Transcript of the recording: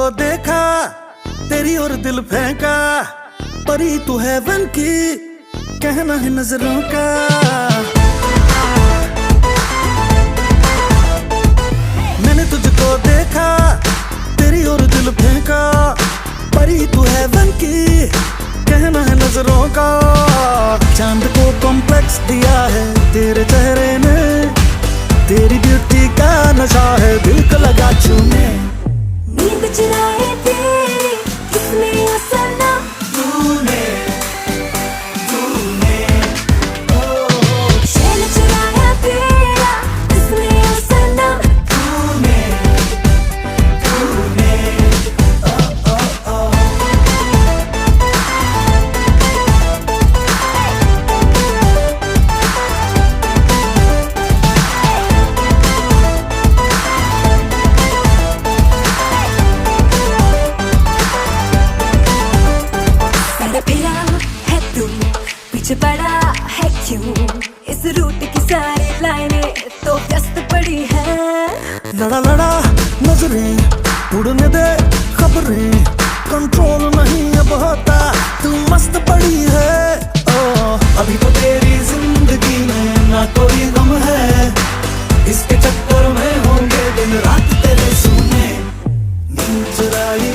तुझको देखा, तेरी और दिल फेंका, परी तू हेवन की, कहना है नजरों का। मैंने तुझको देखा, तेरी और दिल फेंका, परी तू हेवन की, कहना है नजरों का। चांद को कॉम्प्लेक्स दिया है तेरे चेहरे ने, तेरी ब्यूटी का नशा है दिल को लगा छूने। नींद चुराए तेरी किसने ये सनम, तूने चैन चुराया तेरा किसने ये सनम, फिरा है तू, पीछे पड़ा है क्यों, इस रूट की सारी लाइनें तो व्यस्त पड़ी है। लड़ा लड़ा नजरें उड़ने दे खबरें, कंट्रोल नहीं अब होता, तू मस्त पड़ी है। ओ अभी तो तेरी जिंदगी में ना कोई गम है, इसके चक्कर में होंगे दिन रात तेरे सुने। नींद चुराई